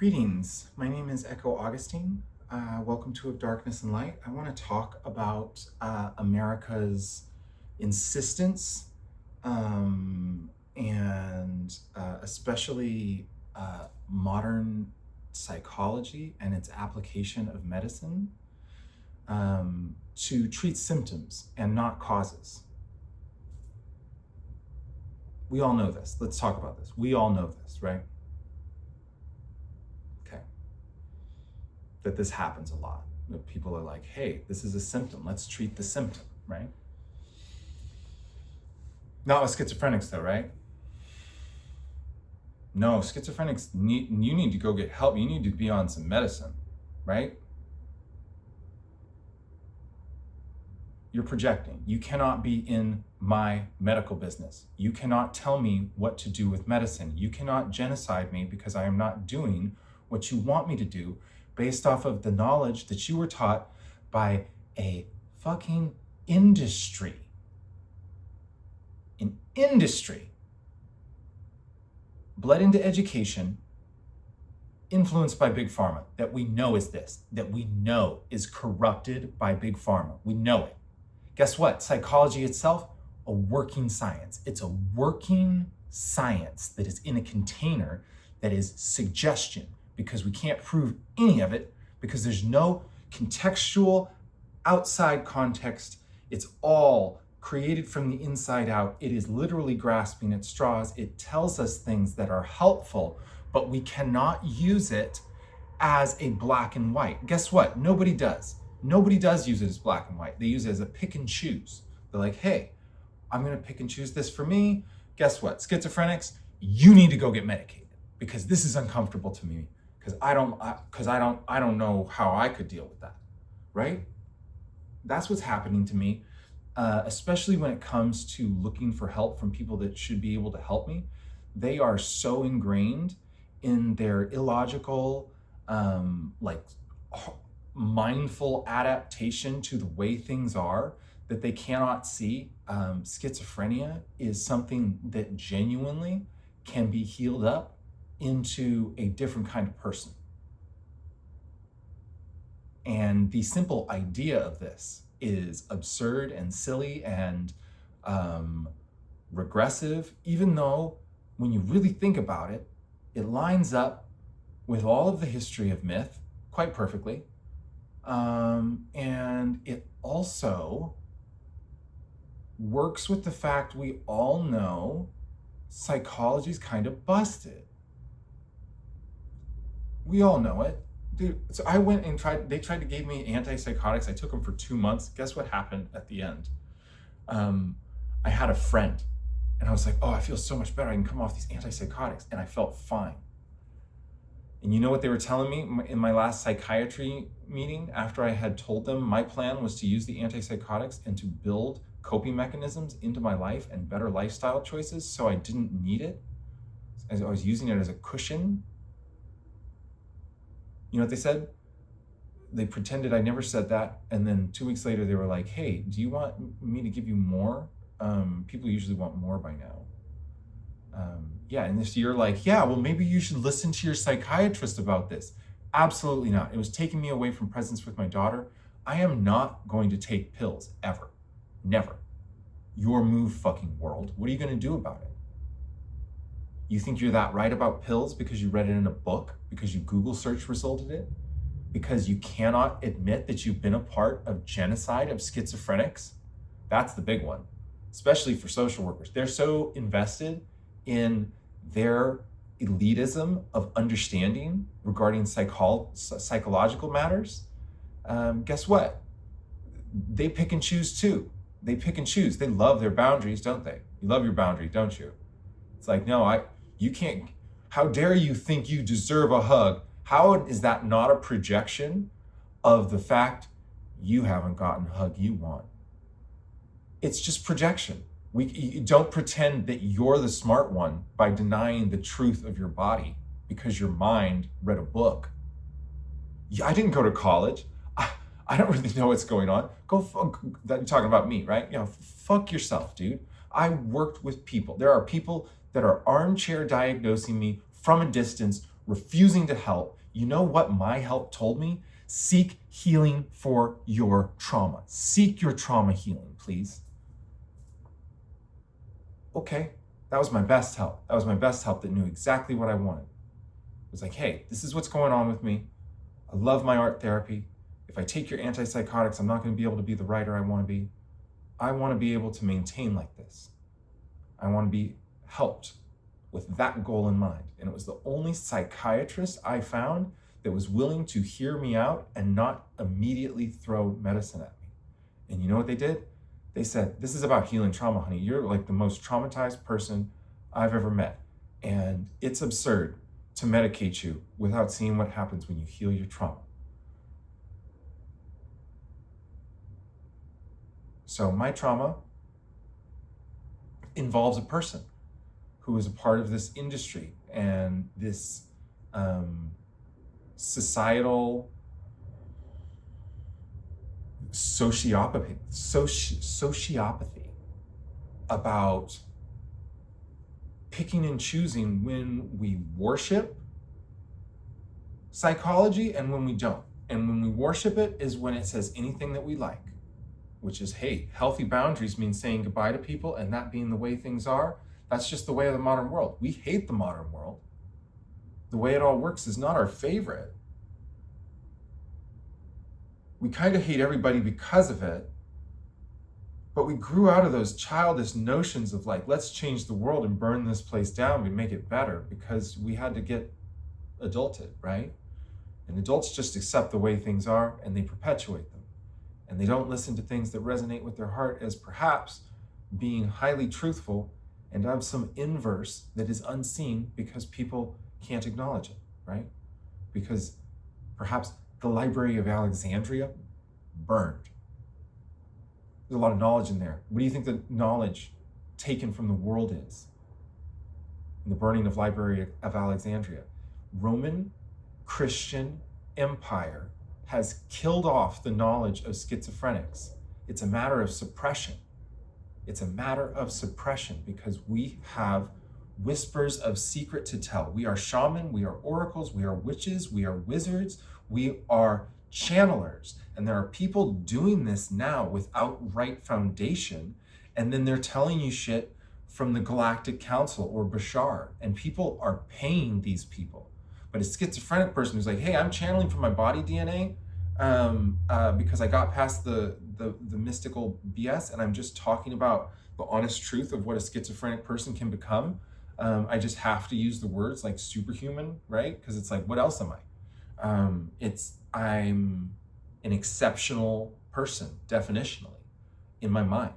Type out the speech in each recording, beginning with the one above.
Greetings, my name is Echo Augustine. Welcome to Of Darkness and Light. I want to talk about America's insistence and especially modern psychology and its application of medicine to treat symptoms and not causes. We all know this. Let's talk about this. We all know this, right? That this happens a lot. That people are like, hey, this is a symptom. Let's treat the symptom, right? Not with schizophrenics though, right? No, schizophrenics, you need to go get help. You need to be on some medicine, right? You're projecting. You cannot be in my medical business. You cannot tell me what to do with medicine. You cannot genocide me because I am not doing what you want me to do based off of the knowledge that you were taught by a fucking industry. An industry bled into education, influenced by Big Pharma, that we know is this, that we know is corrupted by Big Pharma. We know it. Guess what? Psychology itself, a working science. It's a working science that is in a container that is suggestion, because we can't prove any of it, because there's no contextual outside context. It's all created from the inside out. It is literally grasping at straws. It tells us things that are helpful, but we cannot use it as a black and white. Guess what? Nobody does. Nobody does use it as black and white. They use it as a pick and choose. They're like, hey, I'm gonna pick and choose this for me. Guess what? Schizophrenics, you need to go get medicated because this is uncomfortable to me. Because I don't know how I could deal with that, right? That's what's happening to me, especially when it comes to looking for help from people that should be able to help me. They are so ingrained in their illogical, mindful adaptation to the way things are that they cannot see. Schizophrenia is something that genuinely can be healed up into a different kind of person. And the simple idea of this is absurd and silly and regressive, even though when you really think about it, it lines up with all of the history of myth quite perfectly. And it also works with the fact we all know psychology's kind of busted. We all know it. Dude, so I went and they tried to give me antipsychotics. I took them for 2 months. Guess what happened at the end? I had a friend and I was like, oh, I feel so much better. I can come off these antipsychotics. And I felt fine. And you know what they were telling me in my last psychiatry meeting after I had told them my plan was to use the antipsychotics and to build coping mechanisms into my life and better lifestyle choices so I didn't need it. As I was using it as a cushion. You know what they said? They pretended I never said that. And then 2 weeks later, they were like, hey, do you want me to give you more? People usually want more by now. Yeah, and this year, like, yeah, well, maybe you should listen to your psychiatrist about this. Absolutely not. It was taking me away from presence with my daughter. I am not going to take pills, ever. Never. Your move, fucking world. What are you going to do about it? You think you're that right about pills because you read it in a book, because you Google search resulted it, because you cannot admit that you've been a part of genocide of schizophrenics? That's the big one, especially for social workers. They're so invested in their elitism of understanding regarding psychological matters. Guess what? They pick and choose too. They pick and choose. They love their boundaries, don't they? You love your boundary, don't you? It's like, no, you can't, how dare you think you deserve a hug? How is that not a projection of the fact you haven't gotten a hug you want? It's just projection. You don't pretend that you're the smart one by denying the truth of your body because your mind read a book. I didn't go to college. I don't really know what's going on. You're talking about me, right? You know, fuck yourself, dude. I worked with people. There are people that are armchair diagnosing me from a distance refusing to help. You know what my help told me? Seek healing for your trauma. Seek your trauma healing, please. Okay, that was my best help. That was my best help that knew exactly what I wanted. It was like, hey, this is what's going on with me. I love my art therapy. If I take your antipsychotics, I'm not going to be able to be the writer I want to be. I want to be able to maintain like this. I want to be helped with that goal in mind. And it was the only psychiatrist I found that was willing to hear me out and not immediately throw medicine at me. And you know what they did? They said, this is about healing trauma, honey. You're like the most traumatized person I've ever met. And it's absurd to medicate you without seeing what happens when you heal your trauma. So my trauma involves a person who is a part of this industry and this societal sociopathy about picking and choosing when we worship psychology and when we don't. And when we worship it is when it says anything that we like, which is, hey, healthy boundaries mean saying goodbye to people and that being the way things are. That's just the way of the modern world. We hate the modern world. The way it all works is not our favorite. We kind of hate everybody because of it, but we grew out of those childish notions of like, let's change the world and burn this place down. We make it better because we had to get adulted, right? And adults just accept the way things are and they perpetuate them. And they don't listen to things that resonate with their heart as perhaps being highly truthful and have some inverse that is unseen because people can't acknowledge it, right? Because perhaps the Library of Alexandria burned. There's a lot of knowledge in there. What do you think the knowledge taken from the world is? In the burning of Library of Alexandria. Roman Christian Empire has killed off the knowledge of schizophrenics. It's a matter of suppression. It's a matter of suppression because we have whispers of secret to tell. We are shaman, we are oracles, we are witches, we are wizards, we are channelers. And there are people doing this now without right foundation. And then they're telling you shit from the Galactic Council or Bashar. And people are paying these people. But a schizophrenic person who's like, hey, I'm channeling from my body DNA because I got past the mystical BS and I'm just talking about the honest truth of what a schizophrenic person can become. I just have to use the words like superhuman, right? Because it's like, what else am I? I'm an exceptional person, definitionally, in my mind.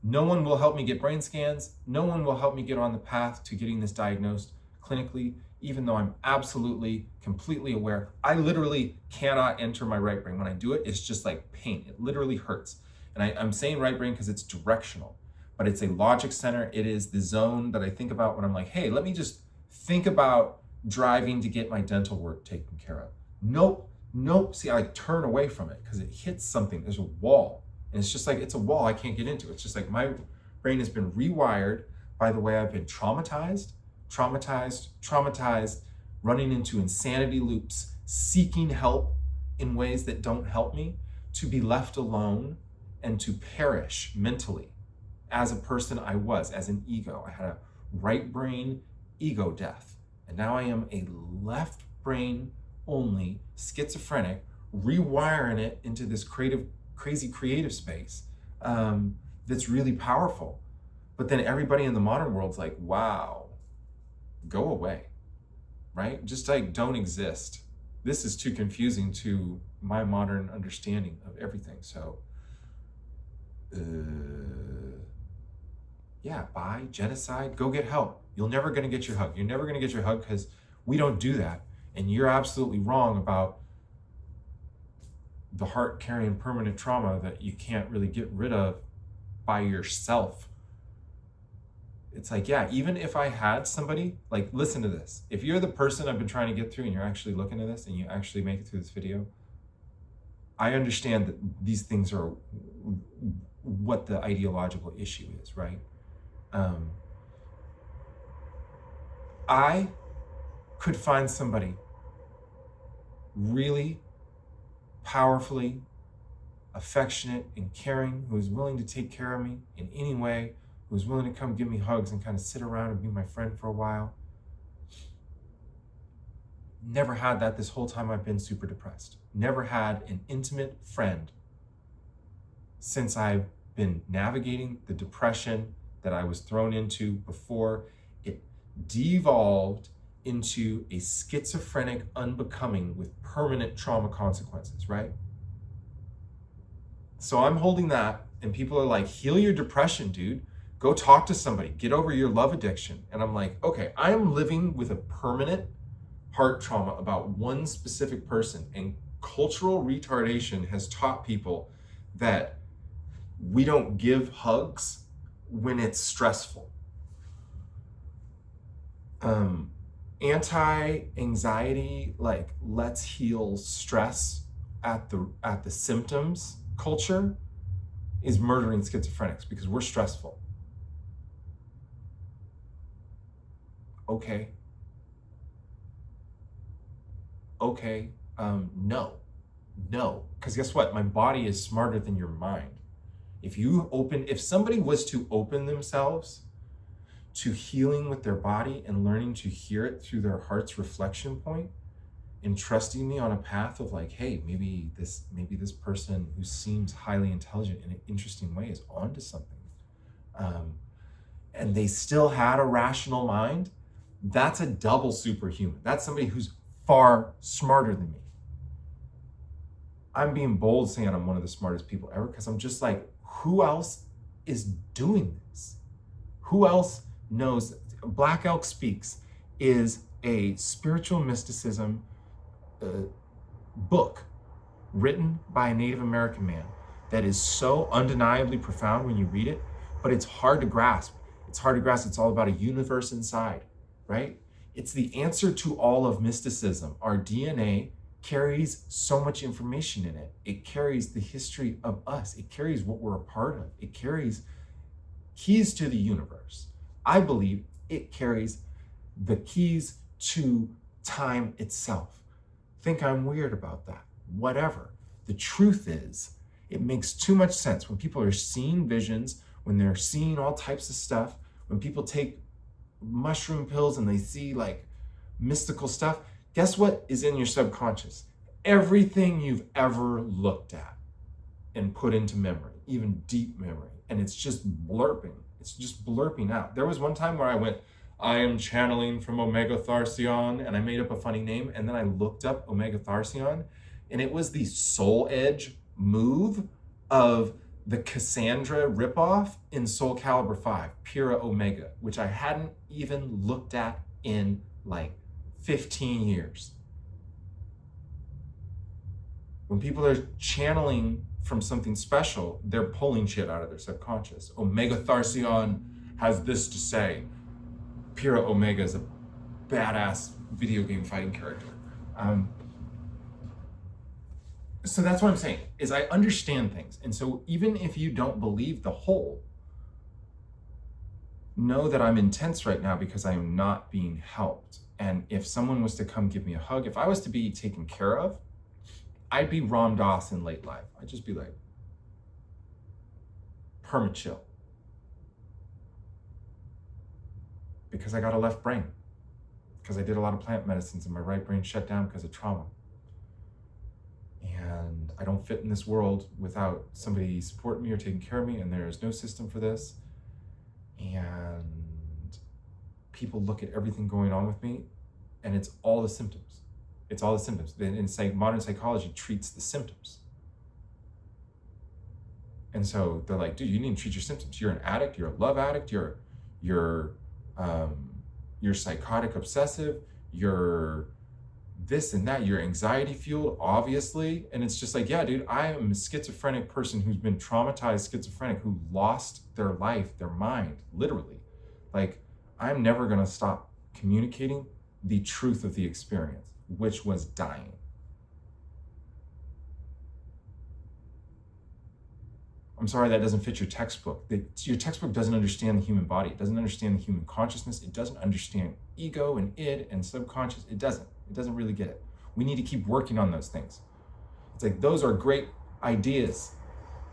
No one will help me get brain scans. No one will help me get on the path to getting this diagnosed clinically, even though I'm absolutely, completely aware. I literally cannot enter my right brain. When I do it, it's just like pain. It literally hurts. And I'm saying right brain because it's directional, but it's a logic center. It is the zone that I think about when I'm like, hey, let me just think about driving to get my dental work taken care of. Nope. See, I like turn away from it because it hits something. There's a wall. And it's just like, it's a wall I can't get into. It's just like my brain has been rewired by the way I've been traumatized, running into insanity loops, seeking help in ways that don't help me, to be left alone and to perish mentally as a person I was, as an ego. I had a right brain ego death. And now I am a left brain only schizophrenic, rewiring it into this crazy creative space that's really powerful. But then everybody in the modern world's like, wow, go away, right? Just like don't exist. This is too confusing to my modern understanding of everything. So, yeah, buy, genocide, go get help. You're never gonna get your hug. You're never gonna get your hug because we don't do that. And you're absolutely wrong about the heart carrying permanent trauma that you can't really get rid of by yourself. It's like, yeah, even if I had somebody, like, listen to this. If you're the person I've been trying to get through and you're actually looking at this and you actually make it through this video, I understand that these things are what the ideological issue is, right? I could find somebody really powerfully affectionate and caring, who is willing to take care of me in any way, who is willing to come give me hugs and kind of sit around and be my friend for a while. Never had that this whole time I've been super depressed. Never had an intimate friend since I've been navigating the depression that I was thrown into before it devolved into a schizophrenic unbecoming with permanent trauma consequences, right? So I'm holding that, and people are like, heal your depression, dude. Go talk to somebody. Get over your love addiction. And I'm like, okay, I am living with a permanent heart trauma about one specific person, and cultural retardation has taught people that we don't give hugs when it's stressful. Anti-anxiety, like let's heal stress at the symptoms culture is murdering schizophrenics because we're stressful. Okay, no, because guess what? My body is smarter than your mind. If somebody was to open themselves to healing with their body and learning to hear it through their heart's reflection point and trusting me on a path of like, hey, maybe this person who seems highly intelligent in an interesting way is onto something, and they still had a rational mind, that's a double superhuman. That's somebody who's far smarter than me. I'm being bold saying I'm one of the smartest people ever because I'm just like, who else is doing this? Who else knows? Black Elk Speaks is a spiritual mysticism book written by a Native American man that is so undeniably profound when you read it, but it's hard to grasp. It's all about a universe inside, right? It's the answer to all of mysticism. Our DNA carries so much information in it. It carries the history of us. It carries what we're a part of. It carries keys to the universe. I believe it carries the keys to time itself. Think I'm weird about that. Whatever. The truth is, it makes too much sense when people are seeing visions, when they're seeing all types of stuff, when people take mushroom pills and they see like mystical stuff. Guess what is in your subconscious? Everything you've ever looked at and put into memory, even deep memory. And it's just blurping. It's just blurping out. There was one time where I went, I am channeling from Omega Tharsion, and I made up a funny name. And then I looked up Omega Tharsion, and it was the Soul Edge move of the Cassandra ripoff in Soul Calibur 5, Pura Omega, which I hadn't even looked at in like 15 years. When people are channeling from something special, they're pulling shit out of their subconscious. Omega Tharsion has this to say. Pura Omega is a badass video game fighting character. So that's what I'm saying, is I understand things. And so even if you don't believe the whole, know that I'm intense right now because I am not being helped. And if someone was to come give me a hug, if I was to be taken care of, I'd be Ram Dass in late life. I'd just be like, perma-chill. Because I got a left brain. Because I did a lot of plant medicines and my right brain shut down because of trauma. And I don't fit in this world without somebody supporting me or taking care of me, and there's no system for this. And people look at everything going on with me, and it's all the symptoms. It's all the symptoms. Modern psychology treats the symptoms. And so they're like, dude, you need to treat your symptoms. You're an addict, you're a love addict, you're psychotic obsessive, you're this and that, you're anxiety fueled, obviously. And it's just like, yeah, dude, I am a schizophrenic person who's been traumatized schizophrenic, who lost their life, their mind, literally. Like, I'm never gonna stop communicating the truth of the experience, which was dying. I'm sorry that doesn't fit your textbook. Your textbook doesn't understand the human body. It doesn't understand the human consciousness. It doesn't understand ego and id and subconscious. It doesn't really get it. We need to keep working on those things. It's like, those are great ideas.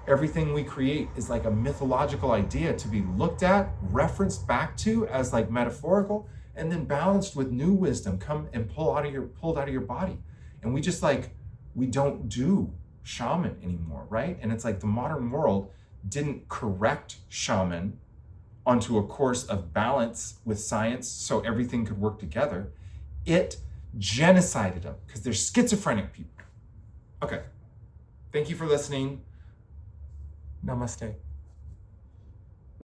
Everything we create is like a mythological idea to be looked at, referenced back to as like metaphorical, and then balanced with new wisdom come and pulled out of your body. And we don't do shaman anymore, right? And it's like the modern world didn't correct shaman onto a course of balance with science so everything could work together. It genocided them because they're schizophrenic people. Okay. Thank you for listening. Namaste.